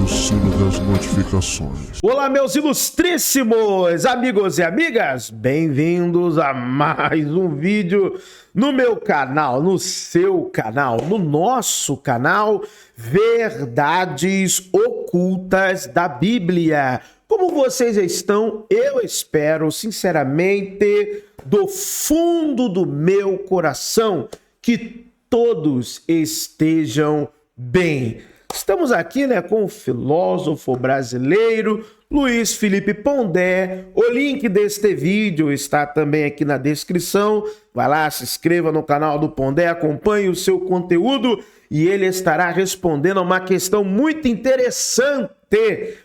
o sino das notificações. Olá, meus ilustríssimos amigos e amigas, bem-vindos a mais um vídeo no meu canal, no seu canal, no nosso canal Verdades Ocultas da Bíblia. Como vocês estão? Eu espero, sinceramente, do fundo do meu coração, que todos estejam bem. Estamos aqui, com o filósofo brasileiro Luiz Felipe Pondé. O link deste vídeo está também aqui na descrição. Vai lá, se inscreva no canal do Pondé, acompanhe o seu conteúdo e ele estará respondendo a uma questão muito interessante,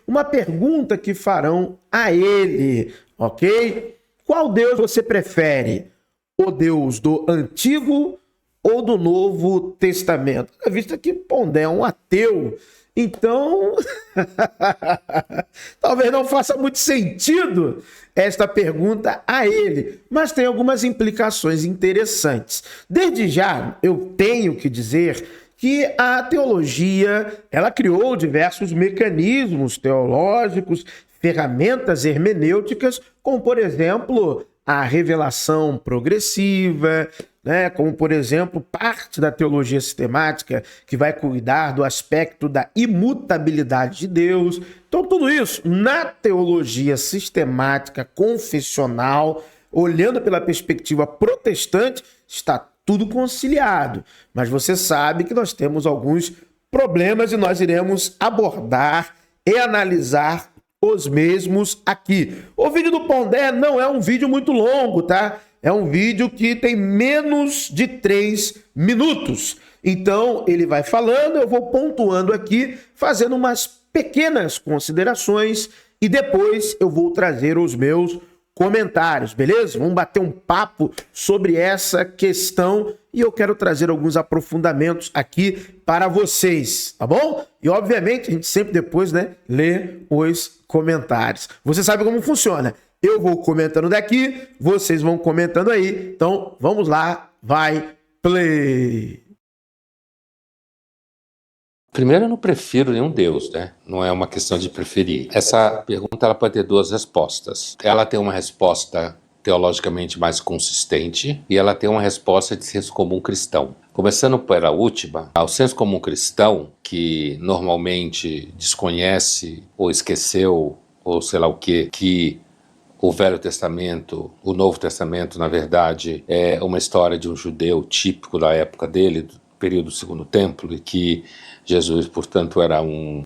uma pergunta que farão a ele, ok? Qual Deus você prefere? O Deus do Antigo ou do Novo Testamento? À vista que Pondé é um ateu, então talvez não faça muito sentido esta pergunta a ele, mas tem algumas implicações interessantes. Desde já, eu tenho que dizer que a teologia, ela criou diversos mecanismos teológicos, ferramentas hermenêuticas, como, por exemplo, a revelação progressiva, como, por exemplo, parte da teologia sistemática que vai cuidar do aspecto da imutabilidade de Deus. Então, tudo isso na teologia sistemática confessional, olhando pela perspectiva protestante, está tudo conciliado. Mas você sabe que nós temos alguns problemas e nós iremos abordar e analisar os mesmos aqui. O vídeo do Pondé não é um vídeo muito longo, tá? É um vídeo que tem menos de 3 minutos. Então, ele vai falando, eu vou pontuando aqui, fazendo umas pequenas considerações e depois eu vou trazer os meus comentários, beleza? Vamos bater um papo sobre essa questão e eu quero trazer alguns aprofundamentos aqui para vocês, tá bom? E obviamente a gente sempre depois, lê os comentários. Você sabe como funciona? Eu vou comentando daqui, vocês vão comentando aí. Então, vamos lá, vai, play! Primeiro, eu não prefiro nenhum Deus, Não é uma questão de preferir. Essa pergunta ela pode ter duas respostas. Ela tem uma resposta teologicamente mais consistente e ela tem uma resposta de senso comum cristão. Começando pela última, o senso comum cristão, que normalmente desconhece ou esqueceu, ou sei lá o quê, que o Velho Testamento, o Novo Testamento, na verdade, é uma história de um judeu típico da época dele, do período do Segundo Templo, e que Jesus, portanto, era um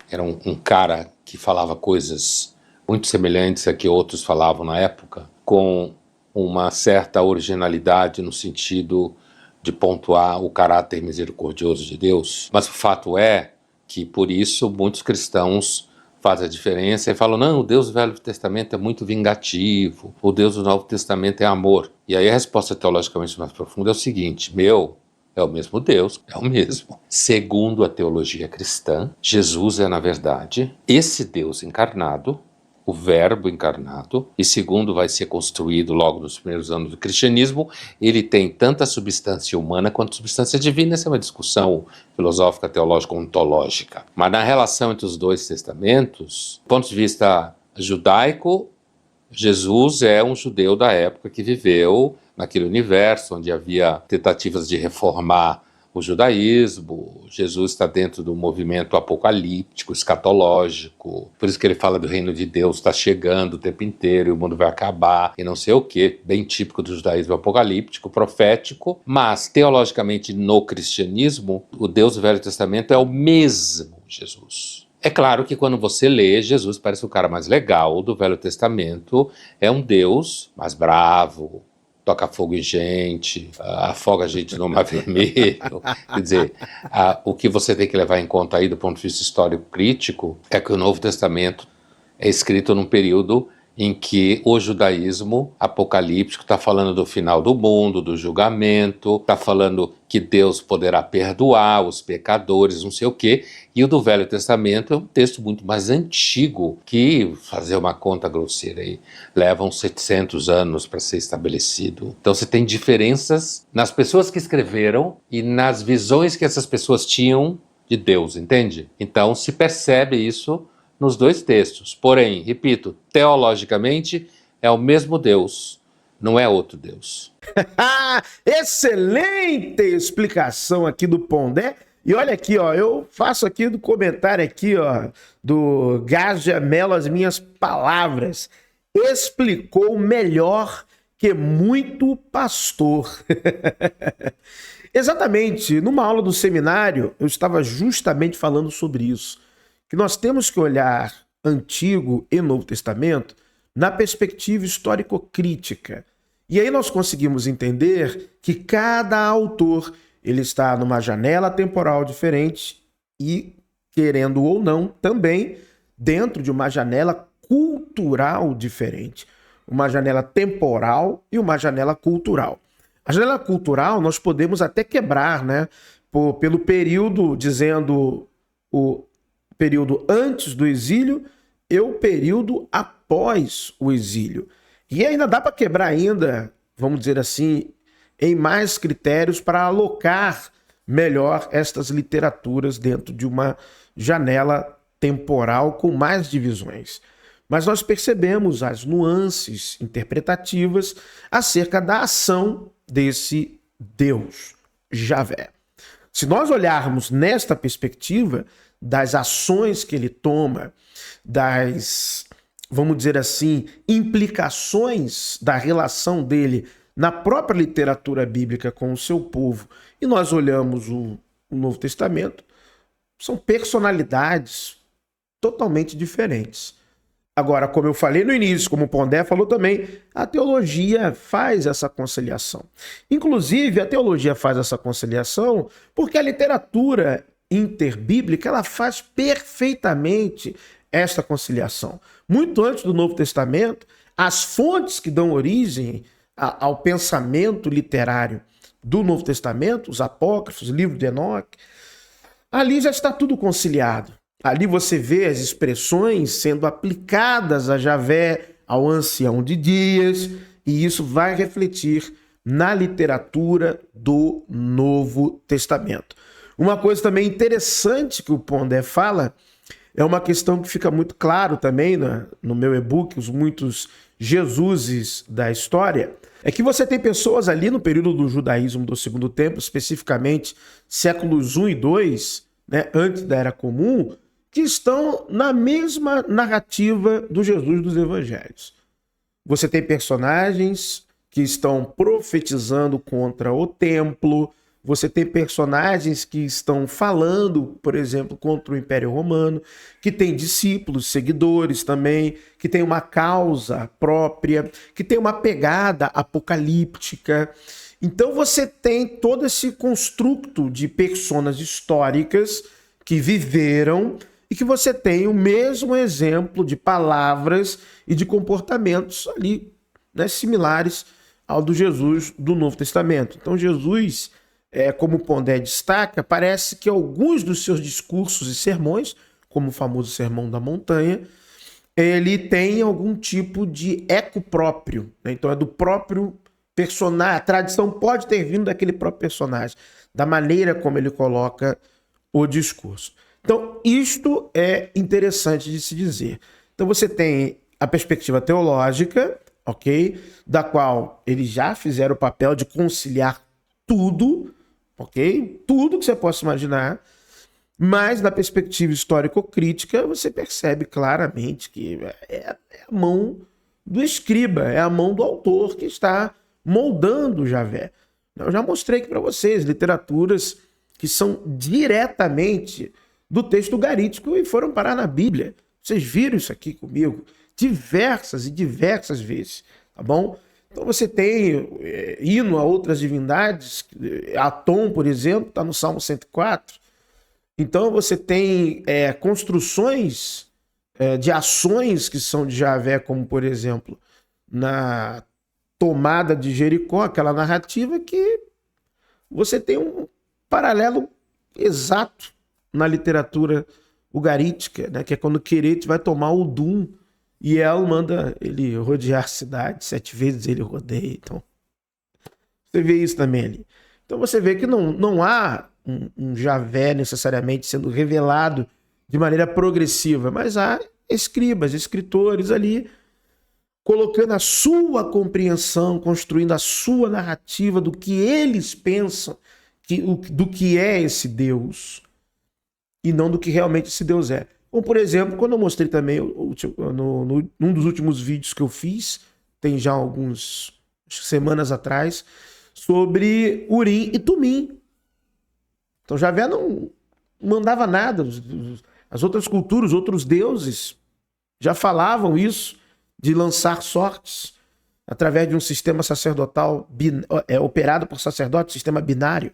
cara que falava coisas muito semelhantes a que outros falavam na época, com uma certa originalidade no sentido de pontuar o caráter misericordioso de Deus. Mas o fato é que, por isso, muitos cristãos fazem a diferença e falam, não, o Deus do Velho Testamento é muito vingativo, o Deus do Novo Testamento é amor. E aí a resposta teologicamente mais profunda é o seguinte, é o mesmo Deus, é o mesmo. Segundo a teologia cristã, Jesus é, na verdade, esse Deus encarnado, o Verbo encarnado, e segundo vai ser construído logo nos primeiros anos do cristianismo, ele tem tanta substância humana quanto substância divina. Essa é uma discussão filosófica, teológica, ontológica. Mas na relação entre os dois testamentos, do ponto de vista judaico, Jesus é um judeu da época que viveu naquele universo onde havia tentativas de reformar o judaísmo. Jesus está dentro do movimento apocalíptico, escatológico, por isso que ele fala do reino de Deus, está chegando o tempo inteiro e o mundo vai acabar e não sei o que, bem típico do judaísmo apocalíptico, profético. Mas teologicamente no cristianismo, o Deus do Velho Testamento é o mesmo Jesus. É claro que quando você lê, Jesus parece o cara mais legal do Velho Testamento, é um Deus mais bravo, toca fogo em gente, afoga a gente no Mar Vermelho. Quer dizer, o que você tem que levar em conta aí do ponto de vista histórico crítico é que o Novo Testamento é escrito num período em que o judaísmo apocalíptico está falando do final do mundo, do julgamento, está falando que Deus poderá perdoar os pecadores, não sei o quê, e o do Velho Testamento é um texto muito mais antigo, que, fazer uma conta grosseira aí, leva uns 700 anos para ser estabelecido. Então você tem diferenças nas pessoas que escreveram e nas visões que essas pessoas tinham de Deus, entende? Então se percebe isso nos dois textos. Porém, repito, teologicamente é o mesmo Deus, não é outro Deus. Excelente explicação aqui do Pondé. E olha aqui, ó, eu faço aqui do comentário aqui, ó, do Gaja Mello as minhas palavras. Explicou melhor que muito pastor. Exatamente, numa aula do seminário, eu estava justamente falando sobre isso, que nós temos que olhar Antigo e Novo Testamento na perspectiva histórico-crítica. E aí nós conseguimos entender que cada autor ele está numa janela temporal diferente e, querendo ou não, também dentro de uma janela cultural diferente. Uma janela temporal e uma janela cultural. A janela cultural nós podemos até quebrar, né? Pelo período, dizendo o período antes do exílio e o período após o exílio. E ainda dá para quebrar ainda, vamos dizer assim, em mais critérios para alocar melhor estas literaturas dentro de uma janela temporal com mais divisões. Mas nós percebemos as nuances interpretativas acerca da ação desse Deus, Javé. Se nós olharmos nesta perspectiva das ações que ele toma, das, vamos dizer assim, implicações da relação dele na própria literatura bíblica com o seu povo, e nós olhamos o Novo Testamento, são personalidades totalmente diferentes. Agora, como eu falei no início, como o Pondé falou também, a teologia faz essa conciliação. Inclusive, a teologia faz essa conciliação porque a literatura interbíblica ela faz perfeitamente esta conciliação. Muito antes do Novo Testamento, as fontes que dão origem ao pensamento literário do Novo Testamento, os apócrifos, o livro de Enoque, ali já está tudo conciliado. Ali você vê as expressões sendo aplicadas a Javé, ao ancião de dias, e isso vai refletir na literatura do Novo Testamento. Uma coisa também interessante que o Pondé fala é uma questão que fica muito claro também no meu e-book, Os Muitos Jesuses da História, é que você tem pessoas ali no período do judaísmo do Segundo Templo, especificamente séculos 1 e 2, né, antes da Era Comum, que estão na mesma narrativa do Jesus dos Evangelhos. Você tem personagens que estão profetizando contra o templo, você tem personagens que estão falando, por exemplo, contra o Império Romano, que tem discípulos, seguidores também, que tem uma causa própria, que tem uma pegada apocalíptica. Então você tem todo esse construto de personas históricas que viveram e que você tem o mesmo exemplo de palavras e de comportamentos ali, né, similares ao do Jesus do Novo Testamento. Então Jesus, como o Pondé destaca, parece que alguns dos seus discursos e sermões, como o famoso Sermão da Montanha, ele tem algum tipo de eco próprio, né? Então é do próprio personagem, a tradição pode ter vindo daquele próprio personagem, da maneira como ele coloca o discurso. Então, isto é interessante de se dizer. Então, você tem a perspectiva teológica, ok? Da qual eles já fizeram o papel de conciliar tudo, ok? Tudo que você possa imaginar. Mas, na perspectiva histórico-crítica, você percebe claramente que é a mão do escriba, é a mão do autor que está moldando Javé. Eu já mostrei aqui para vocês literaturas que são diretamente do texto garítico e foram parar na Bíblia. Vocês viram isso aqui comigo diversas e diversas vezes, tá bom? Então você tem hino a outras divindades, Atom, por exemplo, está no Salmo 104. Então você tem construções de ações que são de Javé, como por exemplo, na tomada de Jericó, aquela narrativa que você tem um paralelo exato na literatura ugarítica, né, que é quando Querete vai tomar o Dum e El manda ele rodear a cidade, 7 vezes ele rodeia. Então, você vê isso também ali. Então você vê que não há um Javé necessariamente sendo revelado de maneira progressiva, mas há escribas, escritores ali, colocando a sua compreensão, construindo a sua narrativa do que eles pensam, do que é esse Deus, e não do que realmente esse Deus é. Como, por exemplo, quando eu mostrei também, num dos últimos vídeos que eu fiz, tem já algumas semanas atrás, sobre Urim e Tumim. Então Javé não mandava nada. As outras culturas, os outros deuses já falavam isso, de lançar sortes através de um sistema sacerdotal operado por sacerdotes, sistema binário.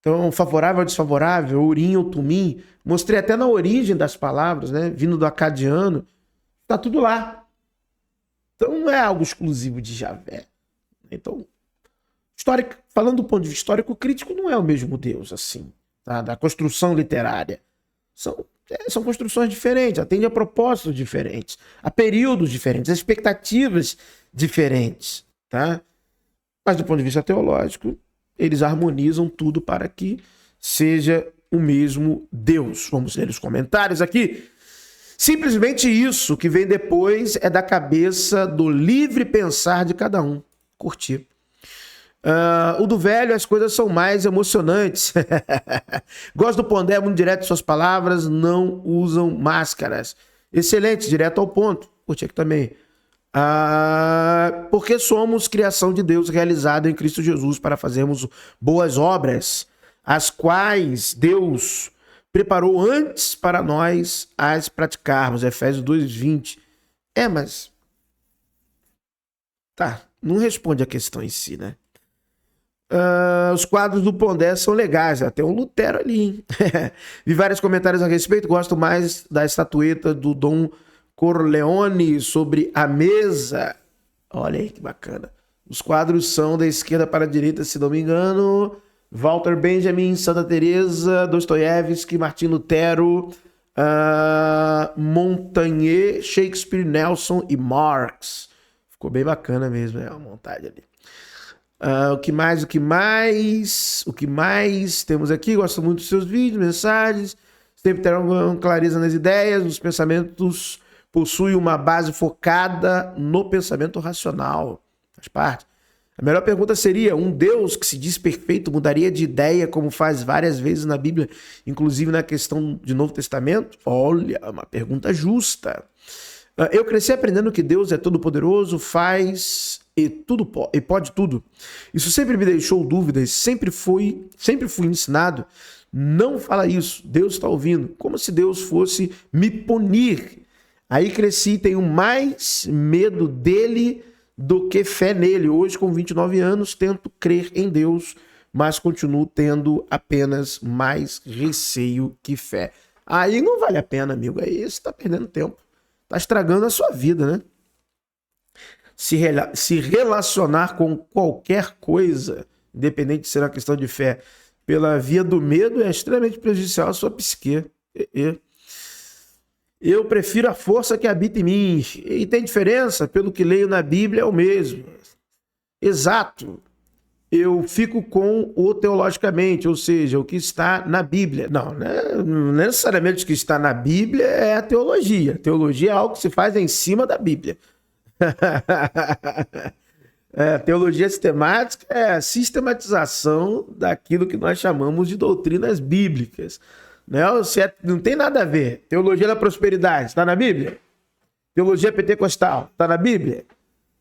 Então, favorável ou desfavorável, Urim ou Tumim, mostrei até na origem das palavras, né, vindo do acadiano, está tudo lá. Então não é algo exclusivo de Javé. Então, falando do ponto de vista histórico crítico, não é o mesmo Deus, assim, tá? Da construção literária. São construções diferentes, atendem a propósitos diferentes, a períodos diferentes, a expectativas diferentes, tá? Mas do ponto de vista teológico, eles harmonizam tudo para que seja o mesmo Deus. Vamos ler os comentários aqui. Simplesmente isso que vem depois é da cabeça do livre pensar de cada um. Curti. O do velho, as coisas são mais emocionantes. Gosto do Pondé, muito direto em suas palavras, não usam máscaras. Excelente, direto ao ponto. Curti aqui também. Porque somos criação de Deus realizada em Cristo Jesus para fazermos boas obras, as quais Deus preparou antes para nós as praticarmos. Efésios 2:20. Mas... tá, não responde a questão em si, né? Os quadros do Pondé são legais, tem um Lutero ali, hein? Vi vários comentários a respeito, gosto mais da estatueta do Dom Corleone sobre a mesa. Olha aí que bacana. Os quadros são da esquerda para a direita, se não me engano. Walter Benjamin, Santa Teresa, Dostoiévski, Martim Lutero, Montaigne, Shakespeare, Nelson e Marx. Ficou bem bacana mesmo, a montagem ali. O que mais temos aqui? Gosto muito dos seus vídeos, mensagens. Sempre terão clareza nas ideias, nos pensamentos. Possui uma base focada no pensamento racional. Faz parte. A melhor pergunta seria: um Deus que se diz perfeito mudaria de ideia como faz várias vezes na Bíblia, inclusive na questão de Novo Testamento? Olha, uma pergunta justa. Eu cresci aprendendo que Deus é todo-poderoso, faz e pode tudo. Isso sempre me deixou dúvidas, sempre fui ensinado. Não fala isso, Deus está ouvindo, como se Deus fosse me punir. Aí cresci e tenho mais medo dele do que fé nele. Hoje, com 29 anos, tento crer em Deus, mas continuo tendo apenas mais receio que fé. Aí não vale a pena, amigo. Aí você está perdendo tempo. Está estragando a sua vida, né? Se relacionar com qualquer coisa, independente de ser uma questão de fé, pela via do medo é extremamente prejudicial à sua psique. Eu prefiro a força que habita em mim. E tem diferença, pelo que leio na Bíblia, é o mesmo. Exato. Eu fico com o teologicamente, ou seja, o que está na Bíblia. Não necessariamente o que está na Bíblia é a teologia. A teologia é algo que se faz em cima da Bíblia. Teologia sistemática é a sistematização daquilo que nós chamamos de doutrinas bíblicas. Não tem nada a ver. Teologia da prosperidade está na Bíblia? Teologia pentecostal está na Bíblia?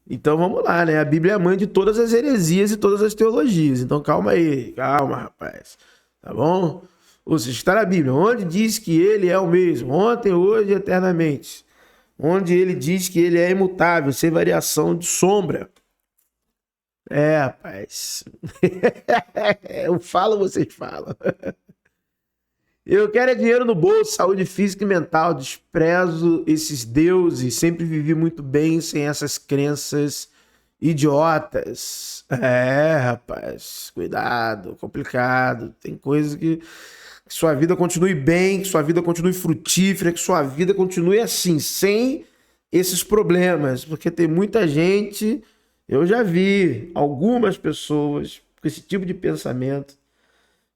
Então vamos lá, né? A Bíblia é a mãe de todas as heresias e todas as teologias. Então calma aí, calma, rapaz. Tá bom? Ou seja, está na Bíblia. Onde diz que ele é o mesmo, ontem, hoje e eternamente. Onde ele diz que ele é imutável, sem variação de sombra. Rapaz. Eu falo, vocês falam. Eu quero é dinheiro no bolso, saúde física e mental. Desprezo esses deuses. Sempre vivi muito bem sem essas crenças idiotas. Rapaz, cuidado, complicado. Tem coisas que sua vida continue bem, que sua vida continue frutífera, que sua vida continue assim, sem esses problemas. Porque tem muita gente, eu já vi algumas pessoas com esse tipo de pensamento,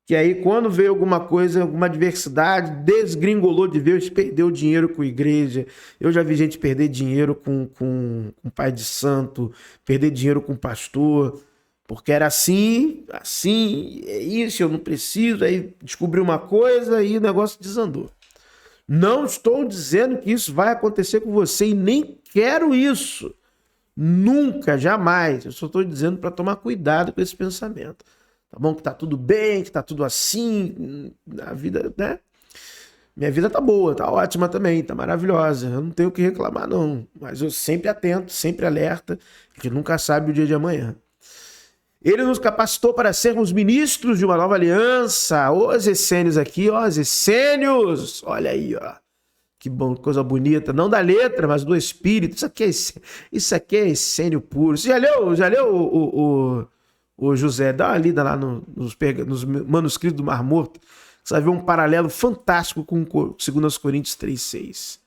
que aí quando veio alguma coisa, alguma adversidade, desgringolou de vez, perdeu dinheiro com igreja. Eu já vi gente perder dinheiro com pai de santo, perder dinheiro com pastor, porque era assim, é isso, eu não preciso, aí descobri uma coisa e o negócio desandou. Não estou dizendo que isso vai acontecer com você e nem quero isso. Nunca, jamais. Eu só estou dizendo para tomar cuidado com esse pensamento. Tá bom? Que tá tudo bem, que tá tudo assim. A vida, né? Minha vida tá boa, tá ótima também, tá maravilhosa. Eu não tenho o que reclamar, não. Mas eu sempre atento, sempre alerta, porque nunca sabe o dia de amanhã. Ele nos capacitou para sermos ministros de uma nova aliança. Os essênios aqui, ó, os essênios. Olha aí, ó. Que bom, coisa bonita. Não da letra, mas do espírito. Isso aqui é essênio puro. Você já leu o José? Dá uma lida lá nos manuscritos do Mar Morto. Você vai ver um paralelo fantástico com 2 Coríntios 3,6.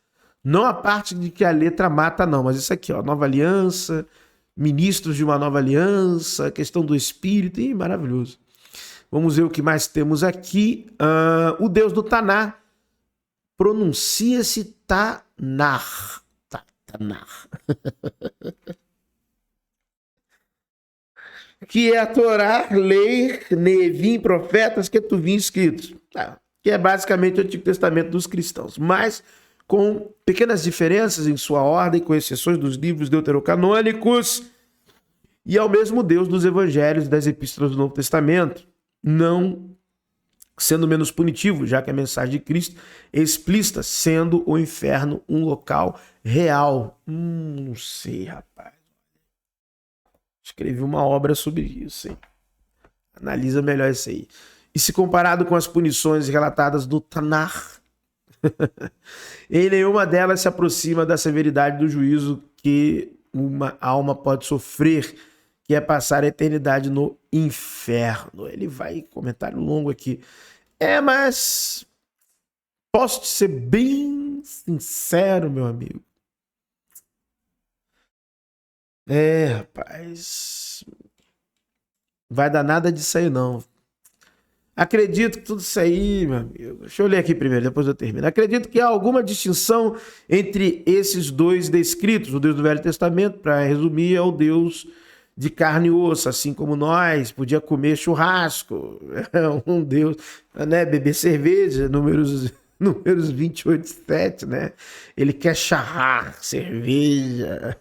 Não a parte de que a letra mata, não. Mas isso aqui, ó. Nova aliança... Ministros de uma nova aliança, questão do espírito, e maravilhoso. Vamos ver o que mais temos aqui. O Deus do Taná pronuncia-se Tanar. Tanar. Que é a Torá, lei, Nevim, profetas, Ketuvim escritos. Que é basicamente o Antigo Testamento dos cristãos. Mas com pequenas diferenças em sua ordem, com exceções dos livros deuterocanônicos, e ao mesmo Deus dos evangelhos e das epístolas do Novo Testamento, não sendo menos punitivo, já que a mensagem de Cristo é explícita, sendo o inferno um local real. Não sei, rapaz. Escrevi uma obra sobre isso, hein? Analisa melhor isso aí. E se comparado com as punições relatadas no Tanar, em nenhuma delas se aproxima da severidade do juízo que uma alma pode sofrer, que é passar a eternidade no inferno. Ele vai, comentário longo aqui. Mas posso te ser bem sincero, meu amigo. Rapaz, vai dar nada disso aí, não. Acredito que tudo isso aí, meu amigo... Deixa eu ler aqui primeiro, depois eu termino. Acredito que há alguma distinção entre esses dois descritos. O Deus do Velho Testamento, para resumir, é o Deus de carne e osso, assim como nós. Podia comer churrasco. É um Deus, né? Beber cerveja, números 28:7, né? Ele quer charrar cerveja.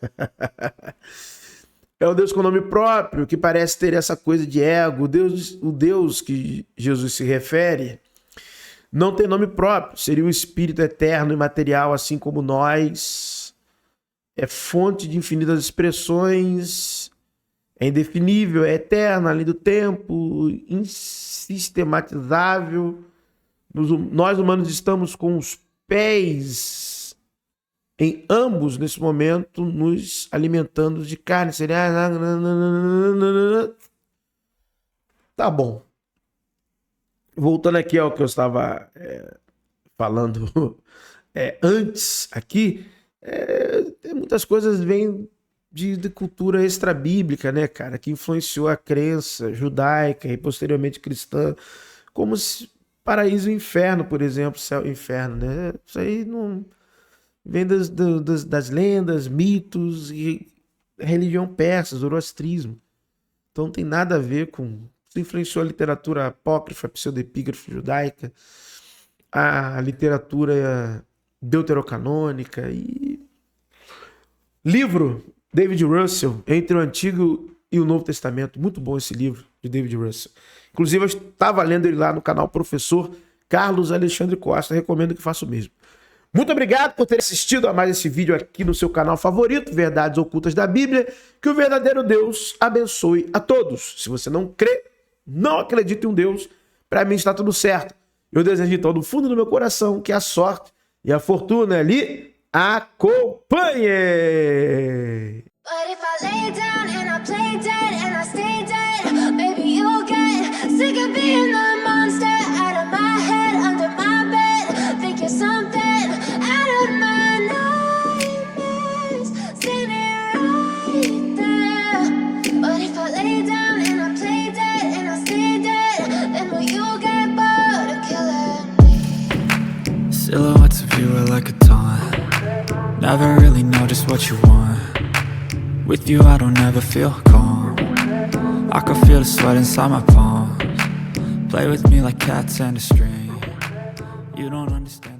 É um Deus com nome próprio, que parece ter essa coisa de ego. O Deus que Jesus se refere não tem nome próprio. Seria o Espírito eterno e material, assim como nós. É fonte de infinitas expressões. É indefinível, é eterno, além do tempo. Insistematizável. Nós humanos estamos com os pés em ambos, nesse momento, nos alimentando de carne, cereais. Tá bom. Voltando aqui ao que eu estava falando antes aqui, muitas coisas vêm de cultura extra-bíblica, né, cara, que influenciou a crença judaica e posteriormente cristã, como paraíso e inferno, por exemplo, céu e inferno, né? Isso aí não... Vem das lendas, mitos e religião persa, zoroastrismo. Então não tem nada a ver com... Isso influenciou a literatura apócrifa, pseudepígrafa judaica, a literatura deuterocanônica e... Livro, David Russell, Entre o Antigo e o Novo Testamento. Muito bom esse livro de David Russell. Inclusive eu estava lendo ele lá no canal Professor Carlos Alexandre Costa. Recomendo que faça o mesmo. Muito obrigado por ter assistido a mais esse vídeo aqui no seu canal favorito, Verdades Ocultas da Bíblia. Que o verdadeiro Deus abençoe a todos. Se você não crê, não acredita em um Deus, para mim está tudo certo. Eu desejo de todo o fundo do meu coração que a sorte e a fortuna lhe acompanhe. But if I lay down and I play dead and I stay dead, maybe you'll get sick of being the monster out of my head, under my bed, think you're something out of my nightmares, standing right there. But if I lay down and I play dead and I stay dead, then will you get Silhouettes of you are like a taunt. Never really know just what you want. With you I don't ever feel calm. I can feel the sweat inside my palms. Play with me like cats and a string. You don't understand.